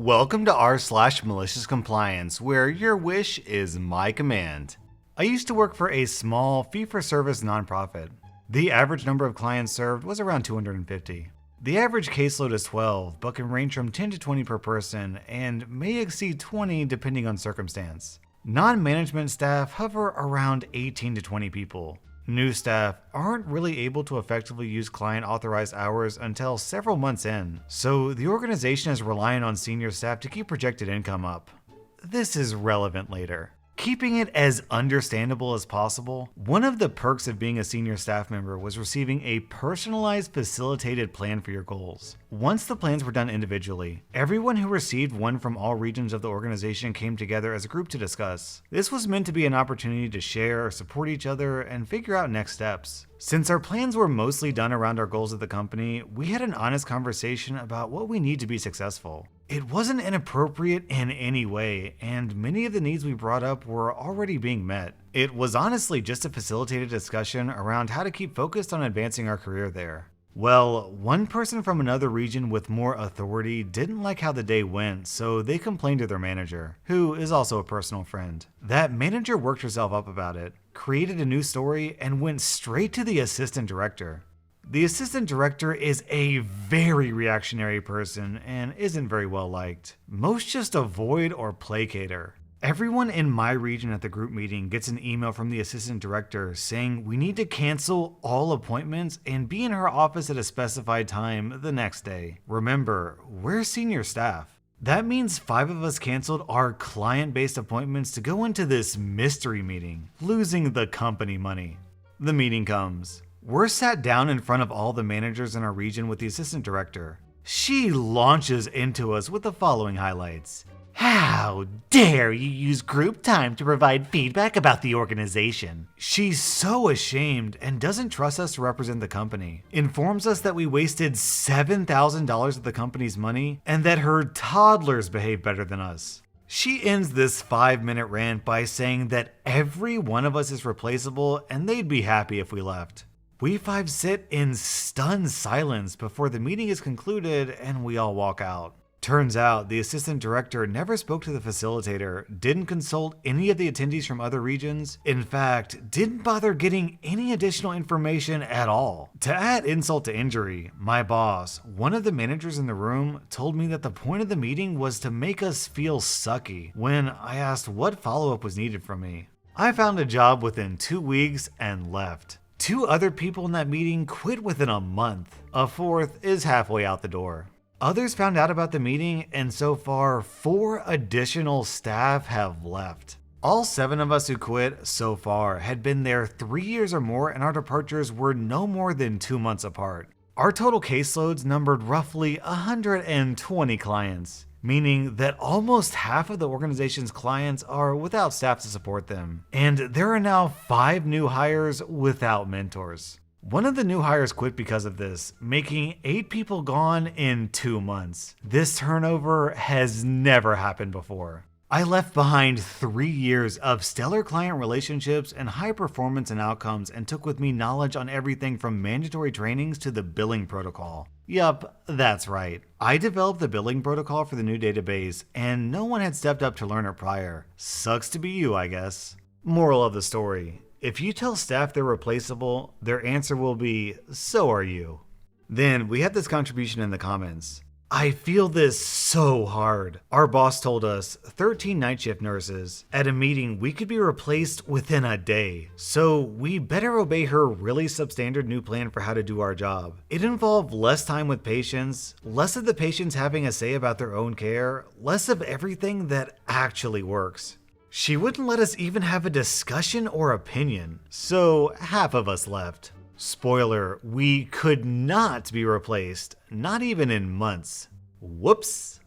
Welcome to r/Maliciouscompliance, where your wish is my command. I used to work for a small fee-for-service nonprofit. The average number of clients served was around 250. The average caseload is 12, but can range from 10 to 20 per person and may exceed 20 depending on circumstance. Non-management staff hover around 18 to 20 people. New staff aren't really able to effectively use client-authorized hours until several months in, so the organization is relying on senior staff to keep projected income up. This is relevant later. Keeping it as understandable as possible, one of the perks of being a senior staff member was receiving a personalized facilitated plan for your goals. Once the plans were done individually, everyone who received one from all regions of the organization came together as a group to discuss. This was meant to be an opportunity to share, support each other, and figure out next steps. Since our plans were mostly done around our goals of the company, we had an honest conversation about what we need to be successful. It wasn't inappropriate in any way, and many of the needs we brought up were already being met. It was honestly just a facilitated discussion around how to keep focused on advancing our career there. Well, one person from another region with more authority didn't like how the day went, so they complained to their manager, who is also a personal friend. That manager worked herself up about it, created a new story, and went straight to the assistant director. The assistant director is a very reactionary person and isn't very well liked. Most just avoid or placate her. Everyone in my region at the group meeting gets an email from the assistant director saying we need to cancel all appointments and be in her office at a specified time the next day. Remember, we're senior staff. That means 5 of us canceled our client-based appointments to go into this mystery meeting, losing the company money. The meeting comes. We're sat down in front of all the managers in our region with the assistant director. She launches into us with the following highlights. How dare you use group time to provide feedback about the organization? She's so ashamed and doesn't trust us to represent the company. Informs us that we wasted $7,000 of the company's money and that her toddlers behave better than us. She ends this 5-minute rant by saying that every one of us is replaceable and they'd be happy if we left. We 5 sit in stunned silence before the meeting is concluded and we all walk out. Turns out the assistant director never spoke to the facilitator, didn't consult any of the attendees from other regions, in fact, didn't bother getting any additional information at all. To add insult to injury, my boss, one of the managers in the room, told me that the point of the meeting was to make us feel sucky when I asked what follow-up was needed from me. I found a job within 2 weeks and left. 2 other people in that meeting quit within a month. A 4th is halfway out the door. Others found out about the meeting, and so far, 4 additional staff have left. All 7 of us who quit so far had been there 3 years or more, and our departures were no more than 2 months apart. Our total caseloads numbered roughly 120 clients, meaning that almost half of the organization's clients are without staff to support them. And there are now 5 new hires without mentors. One of the new hires quit because of this, making 8 people gone in 2 months. This turnover has never happened before. I left behind 3 years of stellar client relationships and high performance and outcomes and took with me knowledge on everything from mandatory trainings to the billing protocol. Yup, that's right. I developed the billing protocol for the new database and no one had stepped up to learn it prior. Sucks to be you, I guess. Moral of the story. If you tell staff they're replaceable, their answer will be, so are you. Then we had this contribution in the comments. I feel this so hard. Our boss told us 13 night shift nurses. At a meeting, we could be replaced within a day. So we better obey her really substandard new plan for how to do our job. It involved less time with patients, less of the patients having a say about their own care, less of everything that actually works. She wouldn't let us even have a discussion or opinion, so half of us left. Spoiler, we could not be replaced, not even in months. Whoops.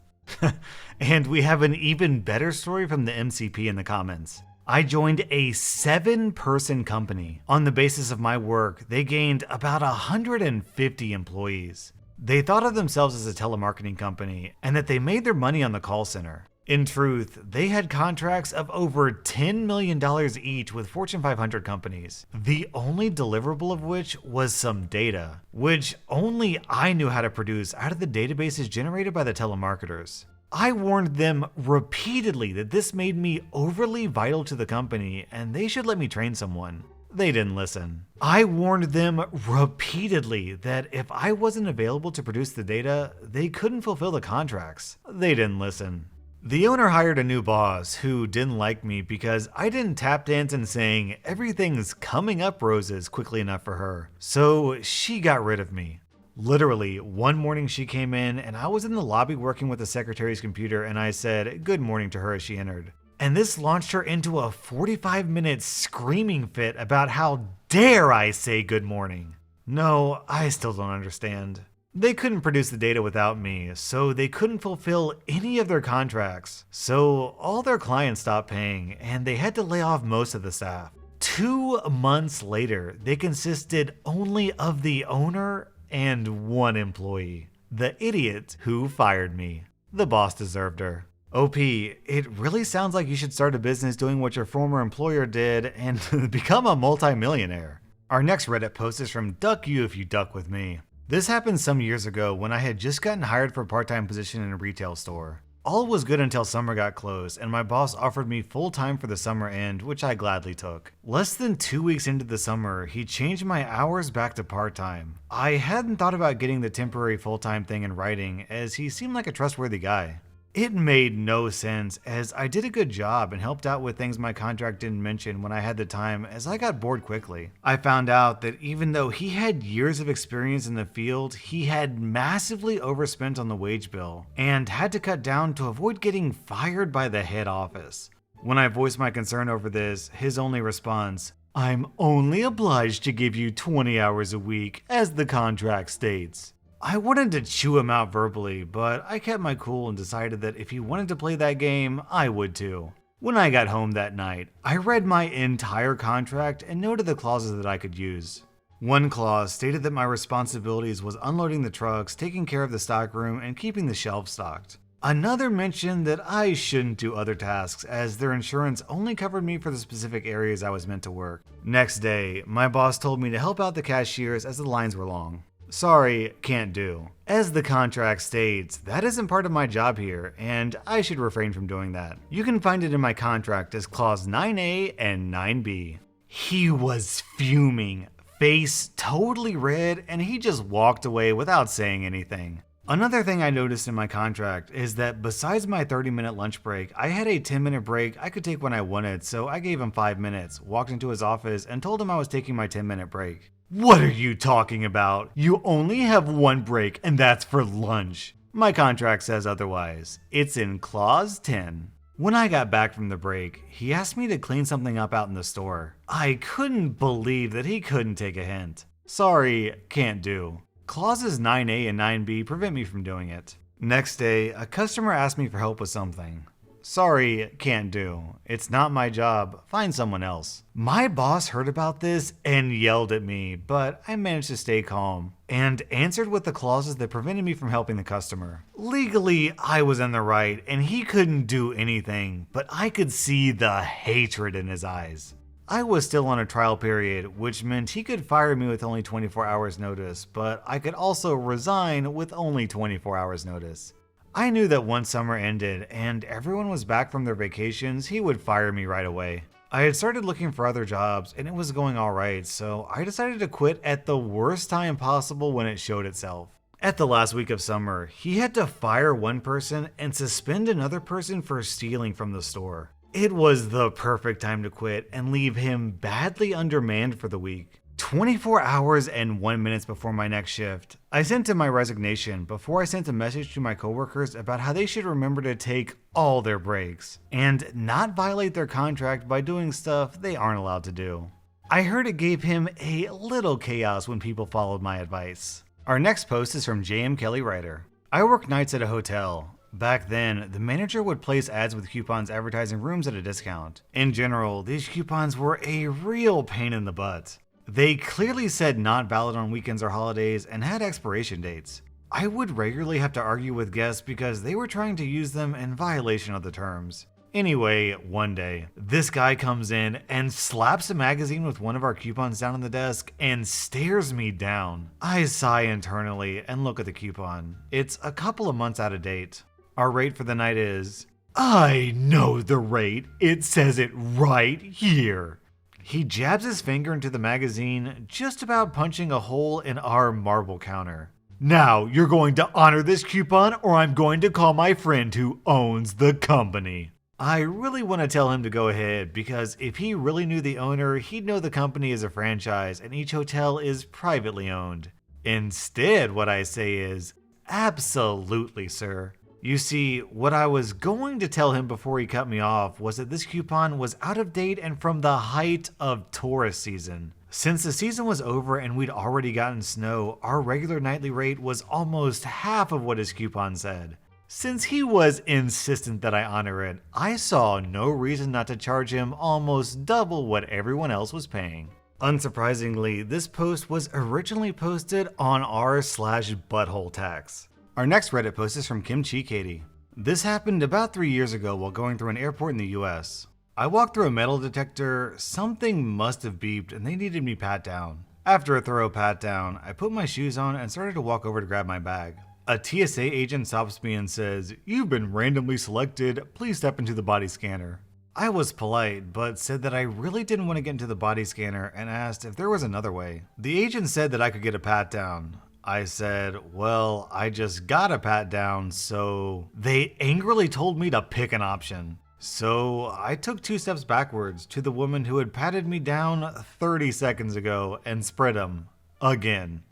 And we have an even better story from the MCP in the comments. I joined a 7-person company. On the basis of my work, they gained about 150 employees. They thought of themselves as a telemarketing company and that they made their money on the call center. In truth, they had contracts of over $10 million each with Fortune 500 companies, the only deliverable of which was some data, which only I knew how to produce out of the databases generated by the telemarketers. I warned them repeatedly that this made me overly vital to the company and they should let me train someone. They didn't listen. I warned them repeatedly that if I wasn't available to produce the data, they couldn't fulfill the contracts. They didn't listen. The owner hired a new boss who didn't like me because I didn't tap dance and saying everything's coming up roses quickly enough for her. So she got rid of me. Literally, one morning she came in and I was in the lobby working with the secretary's computer and I said good morning to her as she entered. And this launched her into a 45-minute screaming fit about how dare I say good morning. No, I still don't understand. They couldn't produce the data without me, so they couldn't fulfill any of their contracts. So all their clients stopped paying and they had to lay off most of the staff. 2 months later, they consisted only of the owner and 1 employee. The idiot who fired me. The boss deserved her. OP, it really sounds like you should start a business doing what your former employer did and become a multimillionaire. Our next Reddit post is from Duck You If You Duck With Me. This happened some years ago when I had just gotten hired for a part-time position in a retail store. All was good until summer got closed and my boss offered me full-time for the summer end, which I gladly took. Less than 2 weeks into the summer, he changed my hours back to part-time. I hadn't thought about getting the temporary full-time thing in writing as he seemed like a trustworthy guy. It made no sense as I did a good job and helped out with things my contract didn't mention when I had the time as I got bored quickly. I found out that even though he had years of experience in the field, he had massively overspent on the wage bill and had to cut down to avoid getting fired by the head office. When I voiced my concern over this, his only response, "I'm only obliged to give you 20 hours a week as the contract states." I wanted to chew him out verbally, but I kept my cool and decided that if he wanted to play that game, I would too. When I got home that night, I read my entire contract and noted the clauses that I could use. One clause stated that my responsibilities was unloading the trucks, taking care of the stockroom, and keeping the shelves stocked. Another mentioned that I shouldn't do other tasks as their insurance only covered me for the specific areas I was meant to work. Next day, my boss told me to help out the cashiers as the lines were long. Sorry, can't do. As the contract states, that isn't part of my job here, and I should refrain from doing that. You can find it in my contract as clause 9A and 9B. He was fuming, face totally red, and he just walked away without saying anything. Another thing I noticed in my contract is that besides my 30-minute lunch break, I had a 10-minute break I could take when I wanted, so I gave him 5 minutes, walked into his office, and told him I was taking my 10-minute break. What are you talking about? You only have 1 break and that's for lunch. My contract says otherwise. It's in clause 10. When I got back from the break, he asked me to clean something up out in the store. I couldn't believe that he couldn't take a hint. Sorry, can't do. Clauses 9A and 9B prevent me from doing it. Next day, a customer asked me for help with something. Sorry, can't do. It's not my job. Find someone else. My boss heard about this and yelled at me, but I managed to stay calm and answered with the clauses that prevented me from helping the customer. Legally, I was in the right and he couldn't do anything, but I could see the hatred in his eyes. I was still on a trial period, which meant he could fire me with only 24 hours notice, but I could also resign with only 24 hours notice. I knew that once summer ended and everyone was back from their vacations, he would fire me right away. I had started looking for other jobs and it was going alright, so I decided to quit at the worst time possible when it showed itself. At the last week of summer, he had to fire one person and suspend another person for stealing from the store. It was the perfect time to quit and leave him badly undermanned for the week. 24 hours and 1 minute before my next shift, I sent in my resignation before I sent a message to my coworkers about how they should remember to take all their breaks and not violate their contract by doing stuff they aren't allowed to do. I heard it gave him a little chaos when people followed my advice. Our next post is from JM Kelly Writer. I work nights at a hotel. Back then, the manager would place ads with coupons advertising rooms at a discount. In general, these coupons were a real pain in the butt. They clearly said not valid on weekends or holidays and had expiration dates. I would regularly have to argue with guests because they were trying to use them in violation of the terms. Anyway, one day, this guy comes in and slaps a magazine with one of our coupons down on the desk and stares me down. I sigh internally and look at the coupon. It's a couple of months out of date. Our rate for the night is, I know the rate. It says it right here. He jabs his finger into the magazine, just about punching a hole in our marble counter. Now, you're going to honor this coupon or I'm going to call my friend who owns the company. I really want to tell him to go ahead because if he really knew the owner, he'd know the company is a franchise and each hotel is privately owned. Instead, what I say is, absolutely, sir. You see, what I was going to tell him before he cut me off was that this coupon was out of date and from the height of tourist season. Since the season was over and we'd already gotten snow, our regular nightly rate was almost half of what his coupon said. Since he was insistent that I honor it, I saw no reason not to charge him almost double what everyone else was paying. Unsurprisingly, this post was originally posted on r/butthole tax. Our next Reddit post is from Kimchi Katie. This happened about 3 years ago while going through an airport in the US. I walked through a metal detector, something must have beeped and they needed me pat down. After a thorough pat down, I put my shoes on and started to walk over to grab my bag. A TSA agent stops me and says, "You've been randomly selected, please step into the body scanner." I was polite, but said that I really didn't want to get into the body scanner and asked if there was another way. The agent said that I could get a pat down. I said, well, I just got a pat down, so they angrily told me to pick an option. So I took 2 steps backwards to the woman who had patted me down 30 seconds ago and spread them again.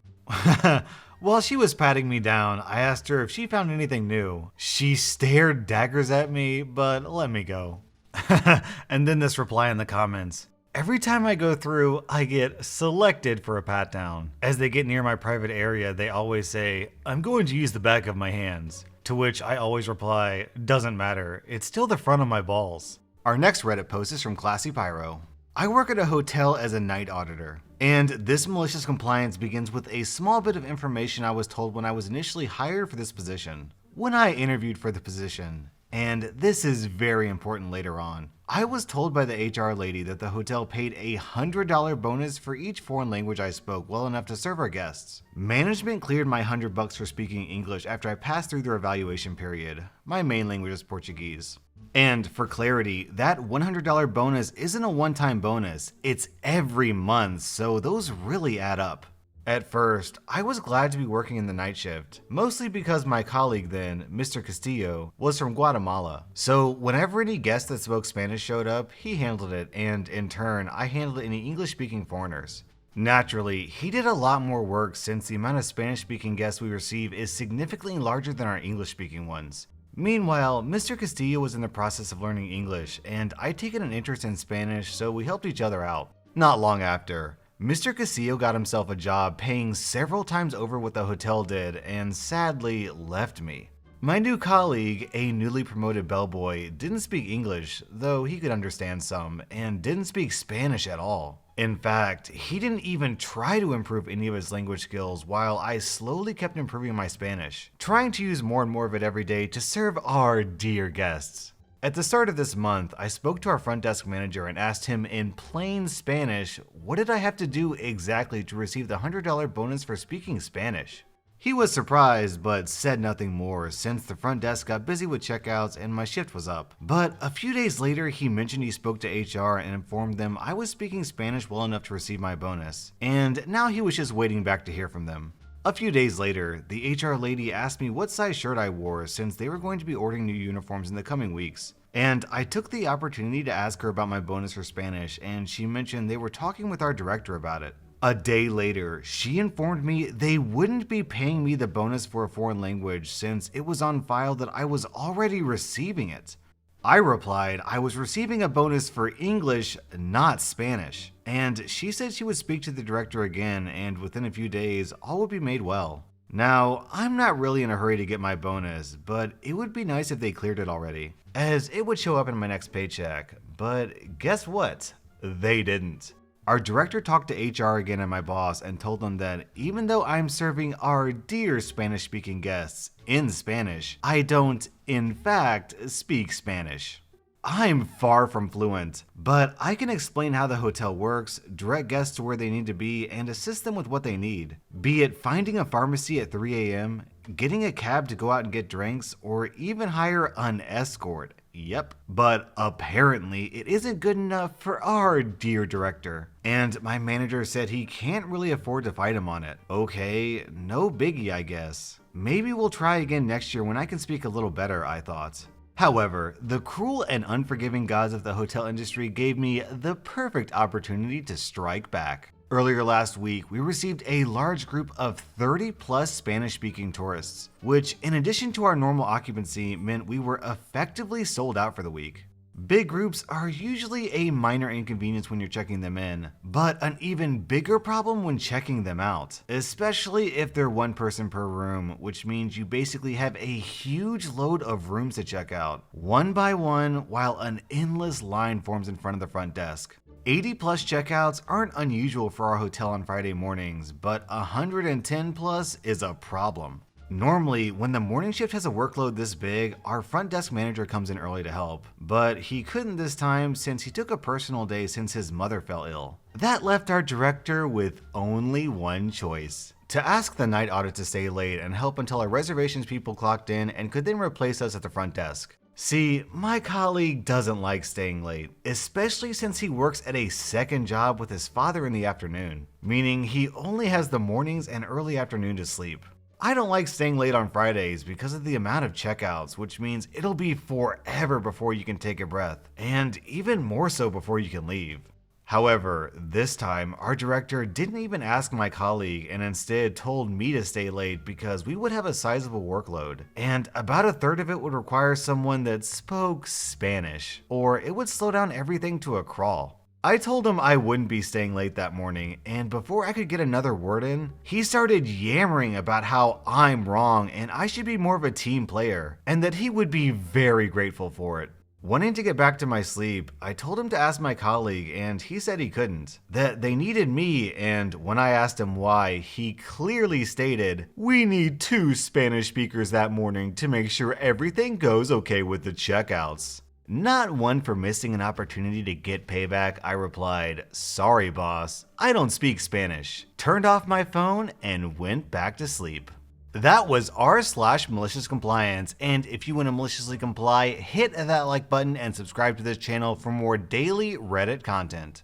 While she was patting me down, I asked her if she found anything new. She stared daggers at me, but let me go. And then this reply in the comments. Every time I go through, I get selected for a pat down. As they get near my private area, they always say, I'm going to use the back of my hands. To which I always reply, doesn't matter, it's still the front of my balls. Our next Reddit post is from Classy Pyro. I work at a hotel as a night auditor, and this malicious compliance begins with a small bit of information I was told when I was initially hired for this position. When I interviewed for the position, and this is very important later on, I was told by the HR lady that the hotel paid a $100 bonus for each foreign language I spoke well enough to serve our guests. Management cleared my $100 for speaking English after I passed through their evaluation period. My main language is Portuguese. And for clarity, that $100 bonus isn't a one-time bonus, it's every month, so those really add up. At first, I was glad to be working in the night shift, mostly because my colleague then, Mr. Castillo, was from Guatemala. So whenever any guest that spoke Spanish showed up, he handled it, and in turn, I handled any English-speaking foreigners. Naturally, he did a lot more work since the amount of Spanish-speaking guests we receive is significantly larger than our English-speaking ones. Meanwhile, Mr. Castillo was in the process of learning English, and I'd taken an interest in Spanish, so we helped each other out. Not long after, Mr. Castillo got himself a job paying several times over what the hotel did, and sadly left me. My new colleague, a newly promoted bellboy, didn't speak English, though he could understand some, and didn't speak Spanish at all. In fact, he didn't even try to improve any of his language skills while I slowly kept improving my Spanish, trying to use more and more of it every day to serve our dear guests. At the start of this month, I spoke to our front desk manager and asked him in plain Spanish, what did I have to do exactly to receive the $100 bonus for speaking Spanish? He was surprised, but said nothing more since the front desk got busy with checkouts and my shift was up. But a few days later, he mentioned he spoke to HR and informed them I was speaking Spanish well enough to receive my bonus, and now he was just waiting back to hear from them. A few days later, the HR lady asked me what size shirt I wore since they were going to be ordering new uniforms in the coming weeks. And I took the opportunity to ask her about my bonus for Spanish, and she mentioned they were talking with our director about it. A day later, she informed me they wouldn't be paying me the bonus for a foreign language since it was on file that I was already receiving it. I replied I was receiving a bonus for English, not Spanish, and she said she would speak to the director again and within a few days all would be made well. Now, I'm not really in a hurry to get my bonus, but it would be nice if they cleared it already, as it would show up in my next paycheck. But guess what? They didn't. Our director talked to HR again and my boss and told them that even though I'm serving our dear Spanish-speaking guests in Spanish, I don't, in fact, speak Spanish. I'm far from fluent, but I can explain how the hotel works, direct guests to where they need to be, and assist them with what they need. Be it finding a pharmacy at 3 a.m., getting a cab to go out and get drinks, or even hire an escort. Yep. But apparently it isn't good enough for our dear director. And my manager said he can't really afford to fight him on it. Okay, no biggie, I guess. Maybe we'll try again next year when I can speak a little better, I thought. However, the cruel and unforgiving gods of the hotel industry gave me the perfect opportunity to strike back. Earlier last week, we received a large group of 30 plus Spanish-speaking tourists, which in addition to our normal occupancy meant we were effectively sold out for the week. Big groups are usually a minor inconvenience when you're checking them in, but an even bigger problem when checking them out, especially if they're one person per room, which means you basically have a huge load of rooms to check out, one by one, while an endless line forms in front of the front desk. 80 plus checkouts aren't unusual for our hotel on Friday mornings, but 110 plus is a problem. Normally, when the morning shift has a workload this big, our front desk manager comes in early to help, but he couldn't this time since he took a personal day since his mother fell ill. That left our director with only one choice: to ask the night audit to stay late and help until our reservations people clocked in and could then replace us at the front desk. See, my colleague doesn't like staying late, especially since he works at a second job with his father in the afternoon, meaning he only has the mornings and early afternoon to sleep. I don't like staying late on Fridays because of the amount of checkouts, which means it'll be forever before you can take a breath, and even more so before you can leave. However, this time, our director didn't even ask my colleague and instead told me to stay late because we would have a sizable workload, and about a third of it would require someone that spoke Spanish, or it would slow down everything to a crawl. I told him I wouldn't be staying late that morning, and before I could get another word in, he started yammering about how I'm wrong and I should be more of a team player, and that he would be very grateful for it. Wanting to get back to my sleep, I told him to ask my colleague, and he said he couldn't, that they needed me, and when I asked him why, he clearly stated, "We need 2 Spanish speakers that morning to make sure everything goes okay with the checkouts." Not one for missing an opportunity to get payback, I replied, "Sorry boss, I don't speak Spanish," turned off my phone, and went back to sleep. That was r/malicious compliance, and if you want to maliciously comply, hit that like button and subscribe to this channel for more daily Reddit content.